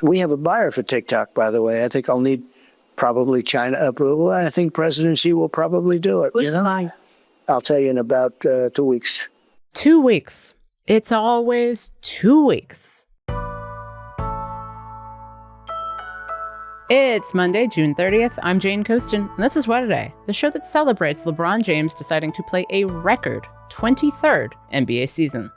We have a buyer for TikTok, by the way. I think I'll need probably China approval. And I think President Xi will probably do it. Who's buying? I'll tell you in about 2 weeks. 2 weeks. It's always 2 weeks. It's Monday, June 30th. I'm Jane Coaston, and this is What A Day, the show that celebrates LeBron James deciding to play a record 23rd NBA season.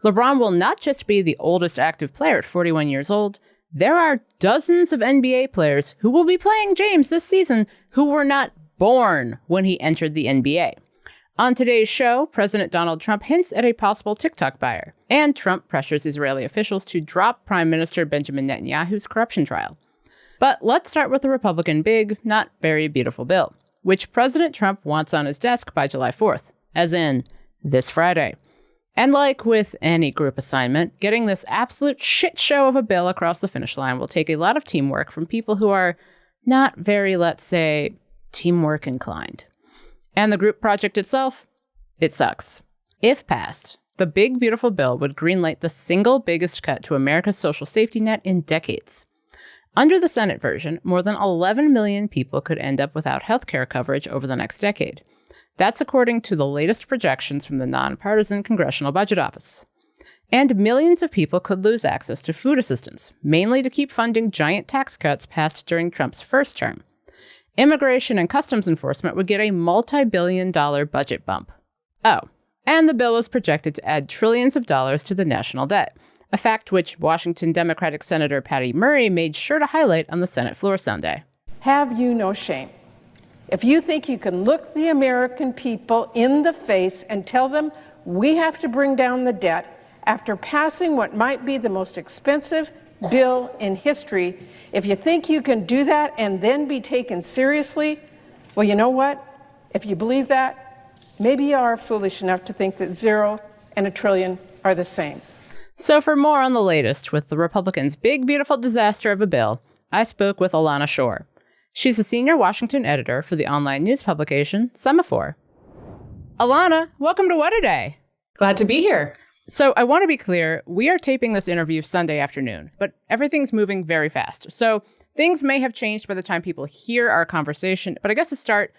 LeBron will not just be the oldest active player at 41 years old. There are dozens of NBA players who will be playing James this season who were not born when he entered the NBA. On today's show, President Donald Trump hints at a possible TikTok buyer, and Trump pressures Israeli officials to drop Prime Minister Benjamin Netanyahu's corruption trial. But let's start with the Republican big, not very beautiful bill, which President Trump wants on his desk by July 4th, as in this Friday. And like with any group assignment, getting this absolute shit show of a bill across the finish line will take a lot of teamwork from people who are not very, let's say, teamwork inclined. And the group project itself? It sucks. If passed, the big, beautiful bill would greenlight the single biggest cut to America's social safety net in decades. Under the Senate version, more than 11 million people could end up without health care coverage over the next decade. That's according to the latest projections from the nonpartisan Congressional Budget Office. And millions of people could lose access to food assistance, mainly to keep funding giant tax cuts passed during Trump's first term. Immigration and customs enforcement would get a multi-billion-dollar budget bump. Oh, and the bill is projected to add trillions of dollars to the national debt, a fact which Washington Democratic Senator Patty Murray made sure to highlight on the Senate floor Sunday. Have you no shame? If you think you can look the American people in the face and tell them we have to bring down the debt after passing what might be the most expensive bill in history, if you think you can do that and then be taken seriously, well, you know what? If you believe that, maybe you are foolish enough to think that 0 and a trillion are the same. So for more on the latest with the Republicans' big, beautiful disaster of a bill, I spoke with Elana Schor. She's a senior Washington editor for the online news publication Semafor. Elana, welcome to What A Day. Glad to be here. So I want to be clear, we are taping this interview Sunday afternoon, but everything's moving very fast. So things may have changed by the time people hear our conversation. But I guess to start,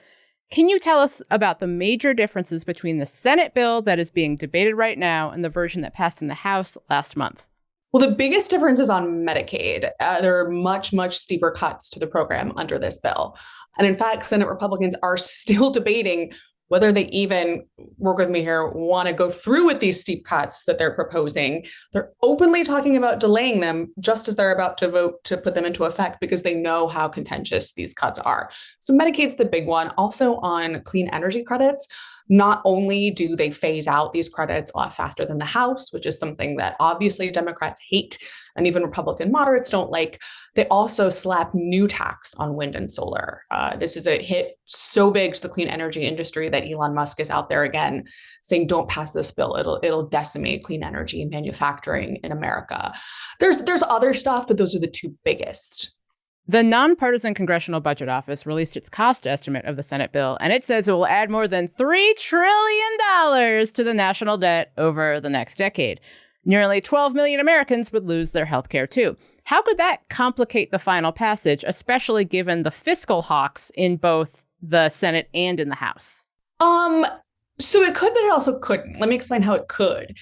can you tell us about the major differences between the Senate bill that is being debated right now and the version that passed in the House last month? Well, the biggest difference is on Medicaid. There are much, much steeper cuts to the program under this bill. And in fact, Senate Republicans are still debating whether they even, work with me here, want to go through with these steep cuts that they're proposing. They're openly talking about delaying them just as they're about to vote to put them into effect because they know how contentious these cuts are. So Medicaid's the big one. Also on clean energy credits, not only do they phase out these credits a lot faster than the House, which is something that obviously Democrats hate and even Republican moderates don't like, they also slap new tax on wind and solar. This is a hit so big to the clean energy industry that Elon Musk is out there again saying, don't pass this bill. It'll decimate clean energy and manufacturing in America. There's other stuff, but those are the two biggest. The nonpartisan Congressional Budget Office released its cost estimate of the Senate bill, and it says it will add more than $3 trillion to the national debt over the next decade. Nearly 12 million Americans would lose their health care, too. How could that complicate the final passage, especially given the fiscal hawks in both the Senate and in the House? So it could, but it also couldn't. Let me explain how it could.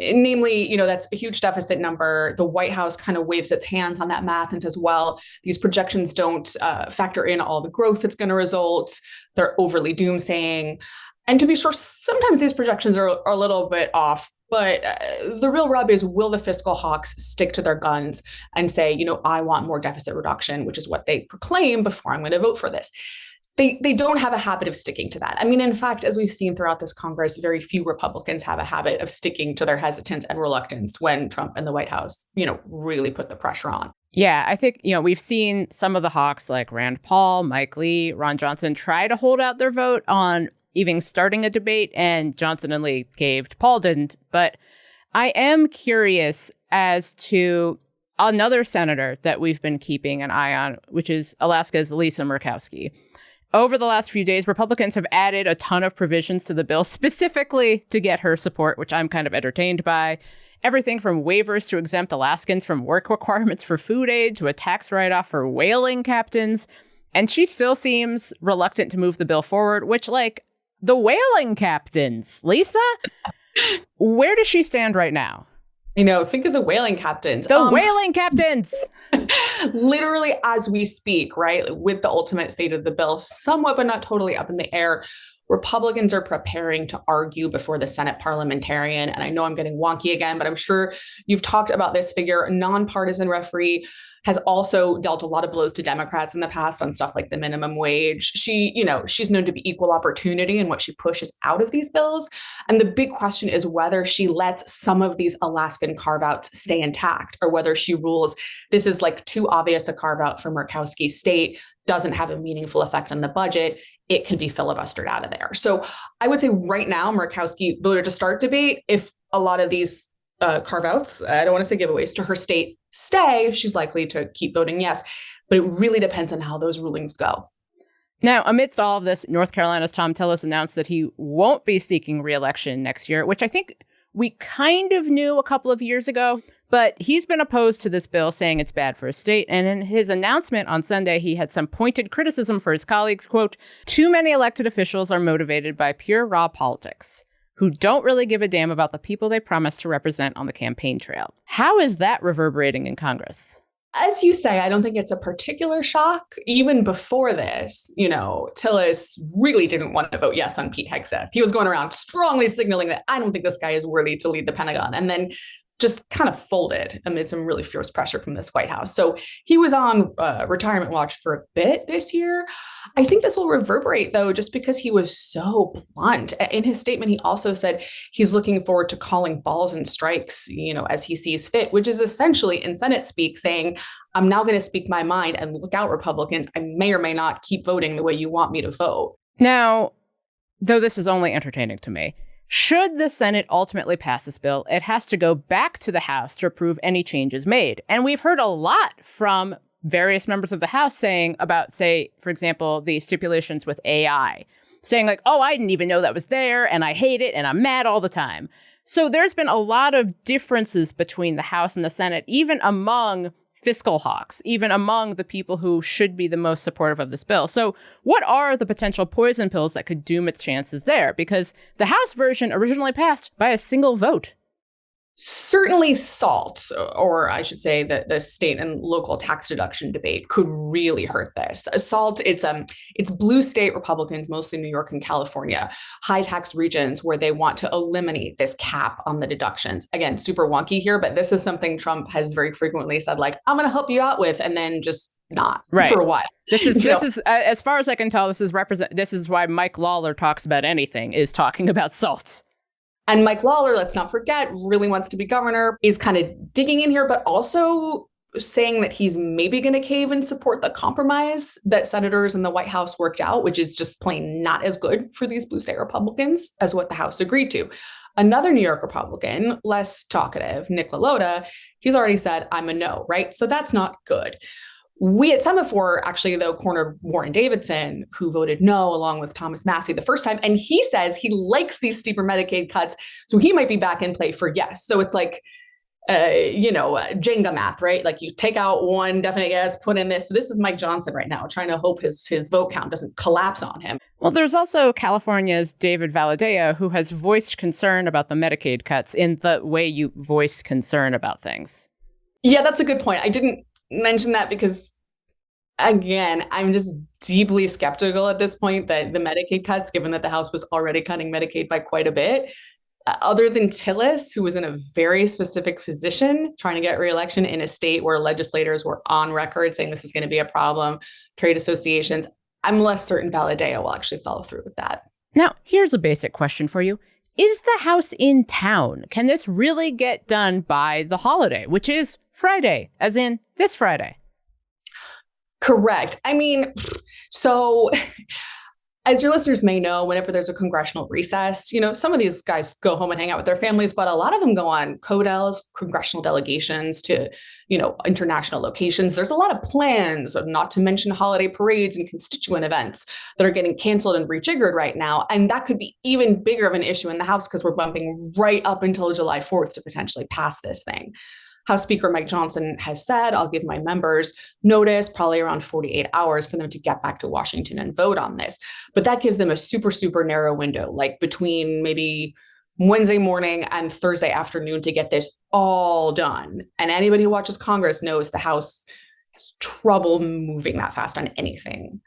Namely, that's a huge deficit number. The White House kind of waves its hands on that math and says, well, these projections don't factor in all the growth that's going to result. They're overly doomsaying. And to be sure, sometimes these projections are a little bit off. But the real rub is, will the fiscal hawks stick to their guns and say, I want more deficit reduction, which is what they proclaim before I'm going to vote for this. They don't have a habit of sticking to that. I mean, in fact, as we've seen throughout this Congress, very few Republicans have a habit of sticking to their hesitance and reluctance when Trump and the White House, really put the pressure on. Yeah, I think, we've seen some of the hawks like Rand Paul, Mike Lee, Ron Johnson try to hold out their vote on even starting a debate, and Johnson and Lee caved. Paul didn't. But I am curious as to another senator that we've been keeping an eye on, which is Alaska's Lisa Murkowski. Over the last few days, Republicans have added a ton of provisions to the bill specifically to get her support, which I'm kind of entertained by. Everything from waivers to exempt Alaskans from work requirements for food aid to a tax write-off for whaling captains. And she still seems reluctant to move the bill forward, which, like, the whaling captains, Lisa, where does she stand right now? Think of the whaling captains. The whaling captains! Literally as we speak, right, with the ultimate fate of the bill somewhat but not totally up in the air, Republicans are preparing to argue before the Senate parliamentarian. And I know I'm getting wonky again, but I'm sure you've talked about this figure. A nonpartisan referee has also dealt a lot of blows to Democrats in the past on stuff like the minimum wage. She's known to be equal opportunity in what she pushes out of these bills. And the big question is whether she lets some of these Alaskan carve-outs stay intact or whether she rules this is like too obvious a carve-out for Murkowski State, doesn't have a meaningful effect on the budget. It can be filibustered out of there. So I would say right now, Murkowski voted to start debate. If a lot of these carve-outs, I don't want to say giveaways, to her state stay, she's likely to keep voting yes. But it really depends on how those rulings go. Now, amidst all of this, North Carolina's Tom Tillis announced that he won't be seeking re-election next year, which I think we kind of knew a couple of years ago. But he's been opposed to this bill, saying it's bad for his state. And in his announcement on Sunday, he had some pointed criticism for his colleagues. Quote, "Too many elected officials are motivated by pure raw politics, who don't really give a damn about the people they promise to represent on the campaign trail." How is that reverberating in Congress? As you say, I don't think it's a particular shock. Even before this, Tillis really didn't want to vote yes on Pete Hegseth. He was going around strongly signaling that I don't think this guy is worthy to lead the Pentagon. And then just kind of folded amid some really fierce pressure from this White House. So he was on retirement watch for a bit this year. I think this will reverberate, though, just because he was so blunt. In his statement, he also said he's looking forward to calling balls and strikes, as he sees fit, which is essentially in Senate speak saying, I'm now going to speak my mind and look out, Republicans. I may or may not keep voting the way you want me to vote. Now, though this is only entertaining to me, should the Senate ultimately pass this bill, it has to go back to the House to approve any changes made. And we've heard a lot from various members of the House saying about, say, for example, the stipulations with AI, saying like, oh, I didn't even know that was there, and I hate it, and I'm mad all the time. So there's been a lot of differences between the House and the Senate, even among fiscal hawks, even among the people who should be the most supportive of this bill. So what are the potential poison pills that could doom its chances there? Because the House version originally passed by a single vote. Certainly SALT, or I should say the state and local tax deduction debate, could really hurt this. SALT, it's blue state Republicans, mostly New York and California, high tax regions where they want to eliminate this cap on the deductions. Again, super wonky here, but this is something Trump has very frequently said, like, I'm going to help you out with, and then just not for a while. This is as far as I can tell, this is why Mike Lawler talks about anything, is talking about SALT. And Mike Lawler, let's not forget, really wants to be governor, is kind of digging in here, but also saying that he's maybe going to cave and support the compromise that senators in the White House worked out, which is just plain not as good for these blue state Republicans as what the House agreed to. Another New York Republican, less talkative, Nick LaLota, he's already said, I'm a no, right? So that's not good. We at Semafor actually, though, cornered Warren Davidson, who voted no, along with Thomas Massie the first time. And he says he likes these steeper Medicaid cuts, so he might be back in play for yes. So it's like, Jenga math, right? Like you take out one definite yes, put in this. So this is Mike Johnson right now, trying to hope his vote count doesn't collapse on him. Well, there's also California's David Valadao, who has voiced concern about the Medicaid cuts in the way you voice concern about things. Yeah, that's a good point. I didn't mention that because, again, I'm just deeply skeptical at this point that the Medicaid cuts, given that the House was already cutting Medicaid by quite a bit, other than Tillis, who was in a very specific position trying to get re-election in a state where legislators were on record saying this is going to be a problem, trade associations, I'm less certain Valadao will actually follow through with that. Now, here's a basic question for you. Is the House in town? Can this really get done by the holiday, which is Friday, as in this Friday? Correct. I mean, so As your listeners may know, whenever there's a congressional recess, some of these guys go home and hang out with their families, but a lot of them go on CODELs, congressional delegations to, international locations. There's a lot of plans, not to mention holiday parades and constituent events that are getting canceled and rejiggered right now. And that could be even bigger of an issue in the House because we're bumping right up until July 4th to potentially pass this thing. House Speaker Mike Johnson has said, I'll give my members notice, probably around 48 hours for them to get back to Washington and vote on this. But that gives them a super, super narrow window, like between maybe Wednesday morning and Thursday afternoon to get this all done. And anybody who watches Congress knows the House has trouble moving that fast on anything.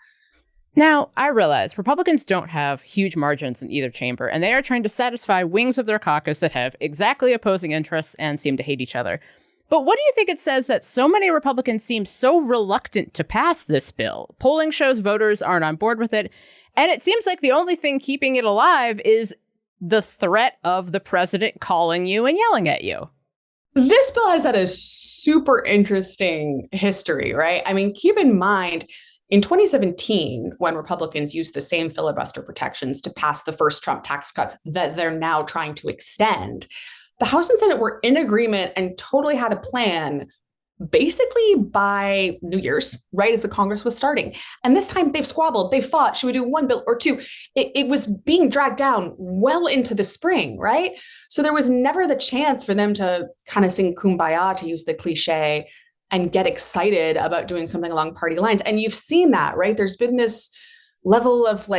Now, I realize Republicans don't have huge margins in either chamber, and they are trying to satisfy wings of their caucus that have exactly opposing interests and seem to hate each other. But what do you think it says that so many Republicans seem so reluctant to pass this bill? Polling shows voters aren't on board with it, and it seems like the only thing keeping it alive is the threat of the president calling you and yelling at you. This bill has had a super interesting history, right? I mean, keep in mind, in 2017, when Republicans used the same filibuster protections to pass the first Trump tax cuts that they're now trying to extend, the House and Senate were in agreement and totally had a plan basically by New Year's, right as the Congress was starting. And this time they've squabbled, they fought, should we do one bill or two? It was being dragged down well into the spring, right? So there was never the chance for them to kind of sing kumbaya, to use the cliche, and get excited about doing something along party lines. And you've seen that, right? There's been this level of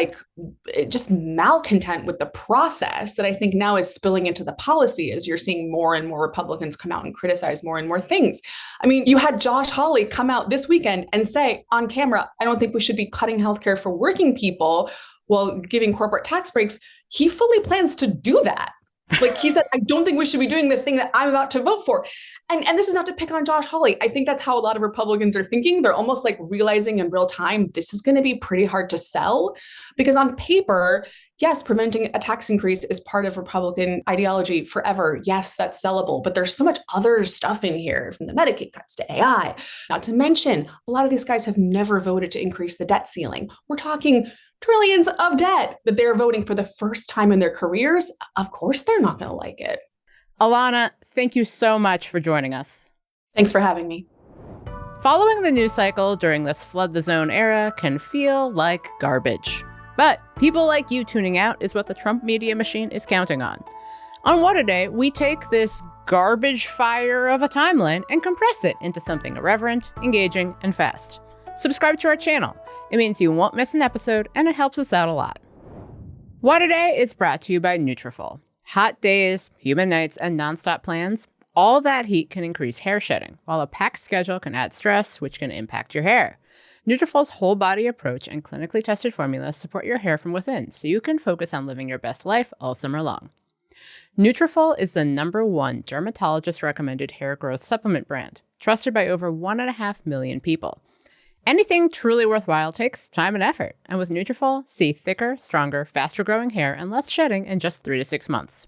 just malcontent with the process that I think now is spilling into the policy as you're seeing more and more Republicans come out and criticize more and more things. I mean, you had Josh Hawley come out this weekend and say on camera, I don't think we should be cutting healthcare for working people while giving corporate tax breaks. He fully plans to do that. He said, I don't think we should be doing the thing that I'm about to vote for. And this is not to pick on Josh Hawley. I think that's how a lot of Republicans are thinking. They're almost realizing in real time, this is going to be pretty hard to sell because on paper, yes, preventing a tax increase is part of Republican ideology forever. Yes, that's sellable, but there's so much other stuff in here, from the Medicaid cuts to AI. Not to mention, a lot of these guys have never voted to increase the debt ceiling. We're talking trillions of debt that they're voting for the first time in their careers. Of course, they're not going to like it. Alana, thank you so much for joining us. Thanks for having me. Following the news cycle during this flood the zone era can feel like garbage. But people like you tuning out is what the Trump media machine is counting on. On What a Day, we take this garbage fire of a timeline and compress it into something irreverent, engaging, and fast. Subscribe to our channel. It means you won't miss an episode, and it helps us out a lot. What a Day is brought to you by Nutrafol. Hot days, humid nights, and nonstop plans, all that heat can increase hair shedding, while a packed schedule can add stress, which can impact your hair. Nutrafol's whole body approach and clinically tested formulas support your hair from within, so you can focus on living your best life all summer long. Nutrafol is the #1 dermatologist-recommended hair growth supplement brand, trusted by over 1.5 million people. Anything truly worthwhile takes time and effort, and with Nutrafol, see thicker, stronger, faster-growing hair and less shedding in just 3 to 6 months.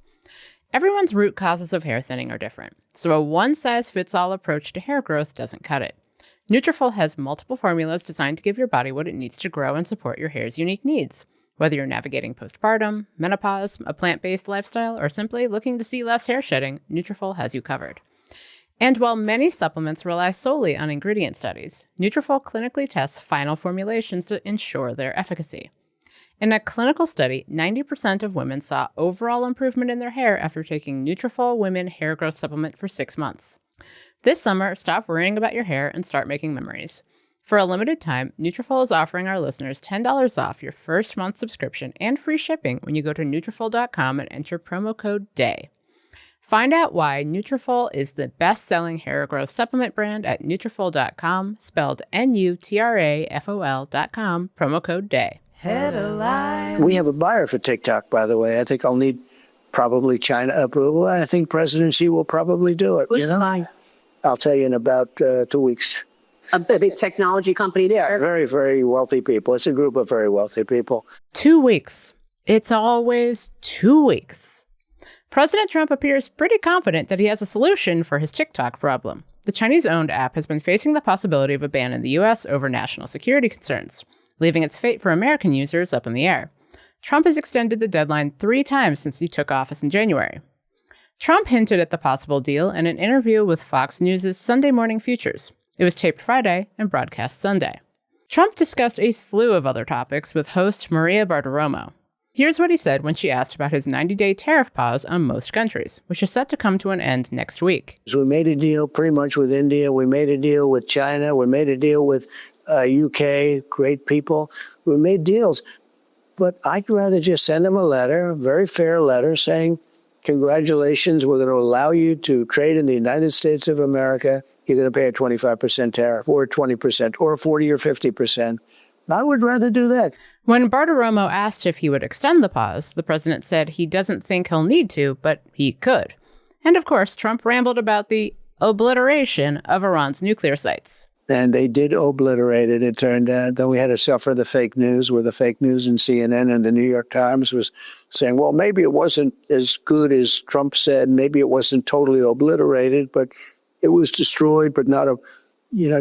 Everyone's root causes of hair thinning are different, so a one-size-fits-all approach to hair growth doesn't cut it. Nutrafol has multiple formulas designed to give your body what it needs to grow and support your hair's unique needs. Whether you're navigating postpartum, menopause, a plant-based lifestyle, or simply looking to see less hair shedding, Nutrafol has you covered. And while many supplements rely solely on ingredient studies, Nutrafol clinically tests final formulations to ensure their efficacy. In a clinical study, 90% of women saw overall improvement in their hair after taking Nutrafol Women Hair Growth Supplement for 6 months. This summer, stop worrying about your hair and start making memories. For a limited time, Nutrafol is offering our listeners $10 off your first month subscription and free shipping when you go to Nutrafol.com and enter promo code DAY. Find out why Nutrafol is the best-selling hair growth supplement brand at Nutrafol.com, spelled Nutrafol.com, promo code DAY. Headlines. We have a buyer for TikTok, by the way. I think I'll need probably China approval, and I think President Xi will probably do it. Who's buying? I'll tell you in about 2 weeks. A big technology company there. Very, very wealthy people. It's a group of very wealthy people. 2 weeks. It's always 2 weeks. President Trump appears pretty confident that he has a solution for his TikTok problem. The Chinese-owned app has been facing the possibility of a ban in the U.S. over national security concerns. leaving its fate for American users up in the air. Trump has extended the deadline 3 times since he took office in January. Trump hinted at the possible deal in an interview with Fox News' Sunday Morning Futures. It was taped Friday and broadcast Sunday. Trump discussed a slew of other topics with host Maria Bartiromo. Here's what he said when she asked about his 90-day tariff pause on most countries, which is set to come to an end next week. So we made a deal pretty much with India. We made a deal with China. We made a deal with UK, great people. We made deals. But I'd rather just send them a letter, a very fair letter, saying, congratulations, we're going to allow you to trade in the United States of America. You're going to pay a 25% tariff or 20% or 40 or 50%. I would rather do that. When Bartiromo asked if he would extend the pause, the president said he doesn't think he'll need to, but he could. And of course, Trump rambled about the obliteration of Iran's nuclear sites. And they did obliterate it, it turned out. Then we had to suffer the fake news, where the fake news in CNN and the New York Times was saying, well, maybe it wasn't as good as Trump said. Maybe it wasn't totally obliterated, but it was destroyed, but not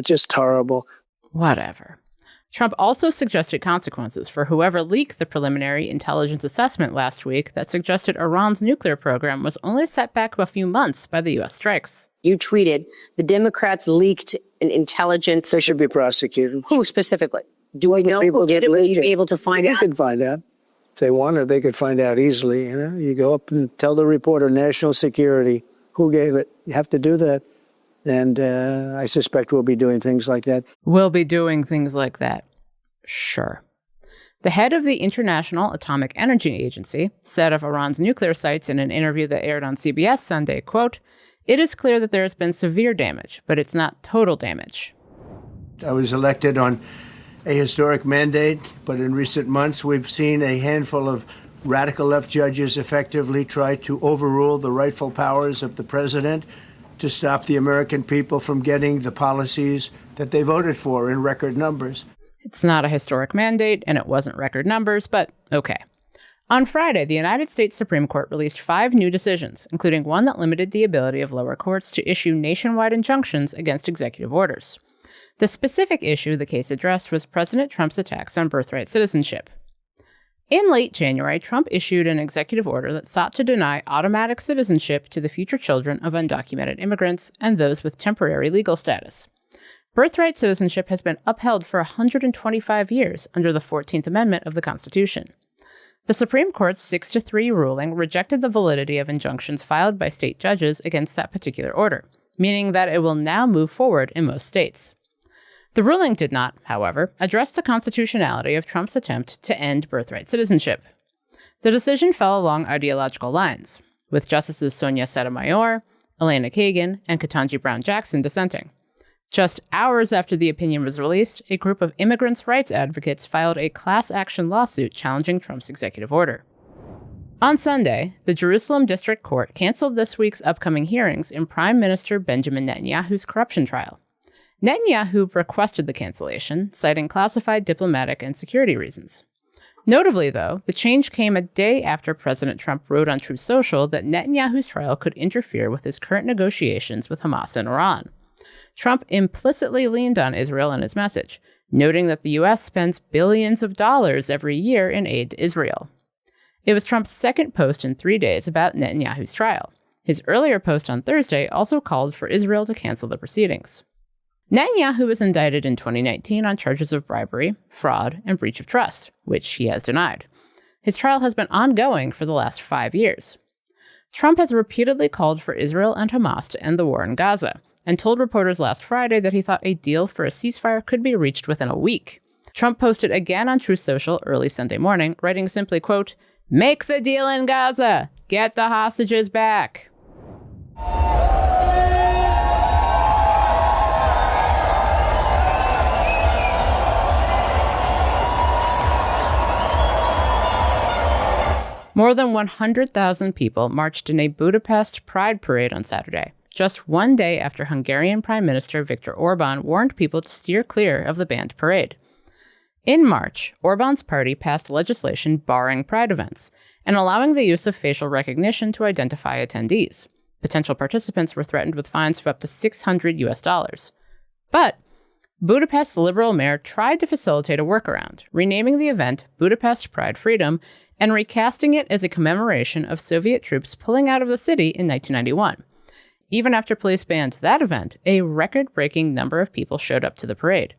just horrible. Whatever. Trump also suggested consequences for whoever leaked the preliminary intelligence assessment last week that suggested Iran's nuclear program was only set back a few months by the U.S. strikes. You tweeted the Democrats leaked an intelligence. They should be prosecuted. Who specifically? Do we know who did it? Will you be able to find out? They could find out. If they wanted, they could find out easily. You go up and tell the reporter, national security, who gave it. You have to do that. And I suspect we'll be doing things like that. We'll be doing things like that. Sure. The head of the International Atomic Energy Agency said of Iran's nuclear sites in an interview that aired on CBS Sunday, quote, "It is clear that there has been severe damage, but it's not total damage." I was elected on a historic mandate, but in recent months we've seen a handful of radical left judges effectively try to overrule the rightful powers of the president to stop the American people from getting the policies that they voted for in record numbers. It's not a historic mandate, and it wasn't record numbers, but okay. On Friday, the United States Supreme Court released 5 new decisions, including one that limited the ability of lower courts to issue nationwide injunctions against executive orders. The specific issue the case addressed was President Trump's attacks on birthright citizenship. In late January, Trump issued an executive order that sought to deny automatic citizenship to the future children of undocumented immigrants and those with temporary legal status. Birthright citizenship has been upheld for 125 years under the 14th Amendment of the Constitution. The Supreme Court's 6-3 ruling rejected the validity of injunctions filed by state judges against that particular order, meaning that it will now move forward in most states. The ruling did not, however, address the constitutionality of Trump's attempt to end birthright citizenship. The decision fell along ideological lines, with Justices Sonia Sotomayor, Elana Kagan, and Ketanji Brown Jackson dissenting. Just hours after the opinion was released, a group of immigrants' rights advocates filed a class action lawsuit challenging Trump's executive order. On Sunday, the Jerusalem District Court canceled this week's upcoming hearings in Prime Minister Benjamin Netanyahu's corruption trial. Netanyahu requested the cancellation, citing classified diplomatic and security reasons. Notably, though, the change came a day after President Trump wrote on Truth Social that Netanyahu's trial could interfere with his current negotiations with Hamas and Iran. Trump implicitly leaned on Israel in his message, noting that the U.S. spends billions of dollars every year in aid to Israel. It was Trump's second post in 3 days about Netanyahu's trial. His earlier post on Thursday also called for Israel to cancel the proceedings. Netanyahu was indicted in 2019 on charges of bribery, fraud, and breach of trust, which he has denied. His trial has been ongoing for the last 5 years. Trump has repeatedly called for Israel and Hamas to end the war in Gaza, and told reporters last Friday that he thought a deal for a ceasefire could be reached within a week. Trump posted again on Truth Social early Sunday morning, writing simply, quote, "Make the deal in Gaza! Get the hostages back!" More than 100,000 people marched in a Budapest pride parade on Saturday, just 1 day after Hungarian Prime Minister Viktor Orban warned people to steer clear of the banned parade. In March, Orban's party passed legislation barring pride events and allowing the use of facial recognition to identify attendees. Potential participants were threatened with fines of up to $600. But Budapest's liberal mayor tried to facilitate a workaround, renaming the event Budapest Pride Freedom and recasting it as a commemoration of Soviet troops pulling out of the city in 1991. Even after police banned that event, a record-breaking number of people showed up to the parade.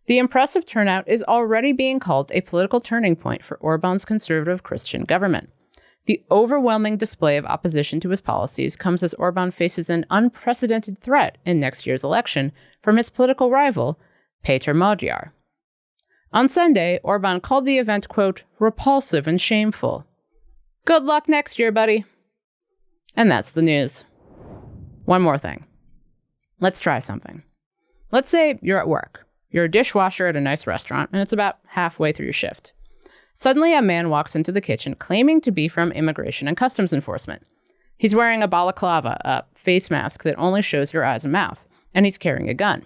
The impressive turnout is already being called a political turning point for Orban's conservative Christian government. The overwhelming display of opposition to his policies comes as Orban faces an unprecedented threat in next year's election from his political rival, Péter Magyar. On Sunday, Orban called the event, quote, repulsive and shameful. Good luck next year, buddy. And that's the news. One more thing. Let's try something. Let's say you're at work. You're a dishwasher at a nice restaurant, and it's about halfway through your shift. Suddenly, a man walks into the kitchen claiming to be from Immigration and Customs Enforcement. He's wearing a balaclava, a face mask that only shows your eyes and mouth, and he's carrying a gun.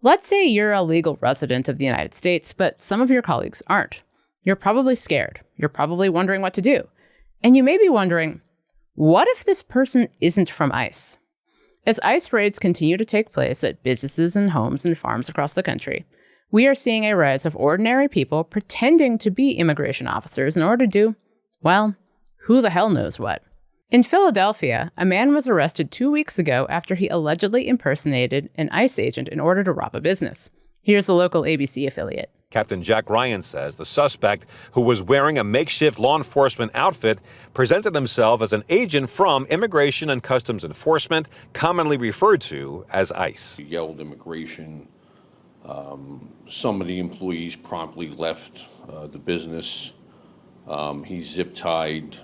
Let's say you're a legal resident of the United States, but some of your colleagues aren't. You're probably scared. You're probably wondering what to do. And you may be wondering, what if this person isn't from ICE? As ICE raids continue to take place at businesses and homes and farms across the country, we are seeing a rise of ordinary people pretending to be immigration officers in order to do, well, who the hell knows what. In Philadelphia, a man was arrested 2 weeks ago after he allegedly impersonated an ICE agent in order to rob a business. Here's the local ABC affiliate. Captain Jack Ryan says the suspect, who was wearing a makeshift law enforcement outfit, presented himself as an agent from Immigration and Customs Enforcement, commonly referred to as ICE. He yelled immigration. Some of the employees promptly left the business. He zip-tied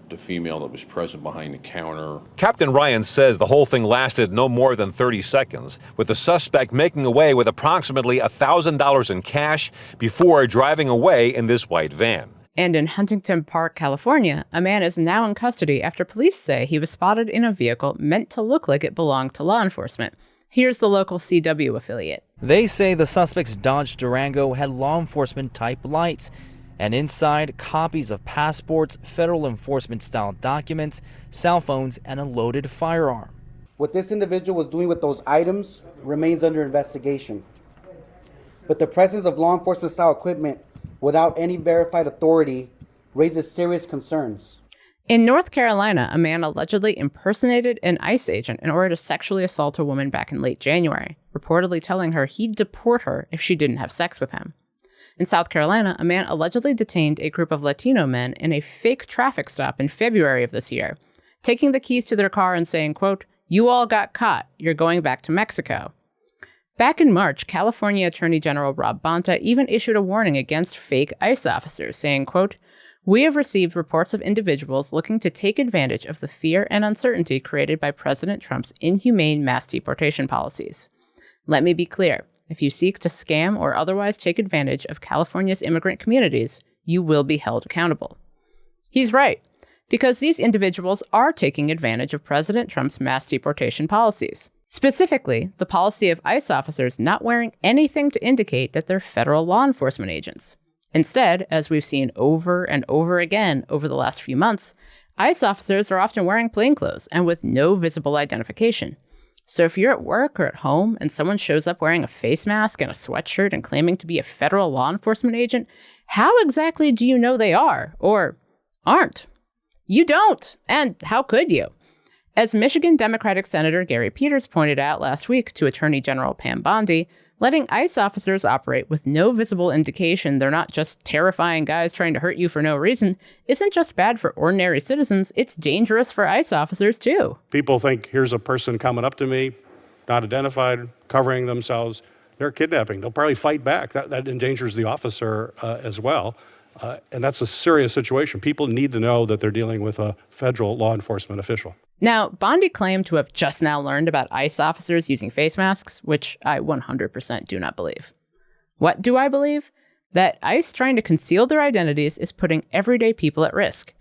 the female that was present behind the counter. Captain Ryan says the whole thing lasted no more than 30 seconds, with the suspect making away with approximately $1,000 in cash before driving away in this white van. And in Huntington Park, California, a man is now in custody after police say he was spotted in a vehicle meant to look like it belonged to law enforcement. Here's the local CW affiliate. They say the suspect's Dodge Durango had law enforcement type lights, and inside copies of passports, federal enforcement style documents, cell phones, and a loaded firearm. What this individual was doing with those items remains under investigation. But the presence of law enforcement style equipment without any verified authority raises serious concerns. In North Carolina, a man allegedly impersonated an ICE agent in order to sexually assault a woman back in late January, reportedly telling her he'd deport her if she didn't have sex with him. In South Carolina, a man allegedly detained a group of Latino men in a fake traffic stop in February of this year, taking the keys to their car and saying, quote, "You all got caught. You're going back to Mexico." Back in March, California Attorney General Rob Bonta even issued a warning against fake ICE officers, saying, quote, "We have received reports of individuals looking to take advantage of the fear and uncertainty created by President Trump's inhumane mass deportation policies. Let me be clear. If you seek to scam or otherwise take advantage of California's immigrant communities, you will be held accountable." He's right, because these individuals are taking advantage of President Trump's mass deportation policies. Specifically, the policy of ICE officers not wearing anything to indicate that they're federal law enforcement agents. Instead, as we've seen over and over again over the last few months, ICE officers are often wearing plainclothes and with no visible identification. So if you're at work or at home and someone shows up wearing a face mask and a sweatshirt and claiming to be a federal law enforcement agent, how exactly do you know they are or aren't? You don't, and how could you? As Michigan Democratic Senator Gary Peters pointed out last week to Attorney General Pam Bondi, letting ICE officers operate with no visible indication they're not just terrifying guys trying to hurt you for no reason isn't just bad for ordinary citizens, it's dangerous for ICE officers too. People think, here's a person coming up to me, not identified, covering themselves. They're kidnapping. They'll probably fight back. That endangers the officer as well. And that's a serious situation. People need to know that they're dealing with a federal law enforcement official. Now, Bondi claimed to have just now learned about ICE officers using face masks, which I 100% do not believe. What do I believe? That ICE trying to conceal their identities is putting everyday people at risk,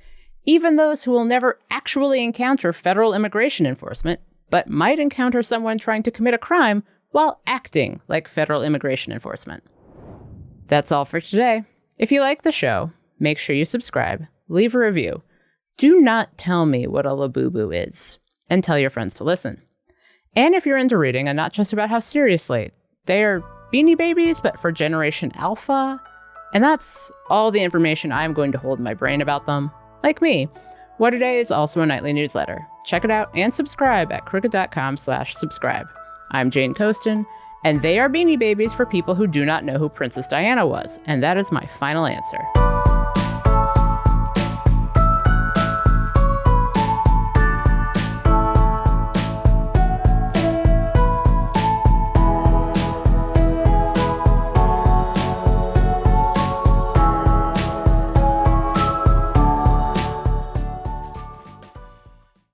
even those who will never actually encounter federal immigration enforcement, but might encounter someone trying to commit a crime while acting like federal immigration enforcement. That's all for today. If you like the show, make sure you subscribe, leave a review. Do not tell me what a labubu is, and tell your friends to listen. And if you're into reading, and not just about how seriously, they are Beanie Babies, but for Generation Alpha. And that's all the information I'm going to hold in my brain about them. Like me, What A Day is also a nightly newsletter. Check it out and subscribe at crooked.com/subscribe. I'm Jane Coaston, and they are Beanie Babies for people who do not know who Princess Diana was. And that is my final answer.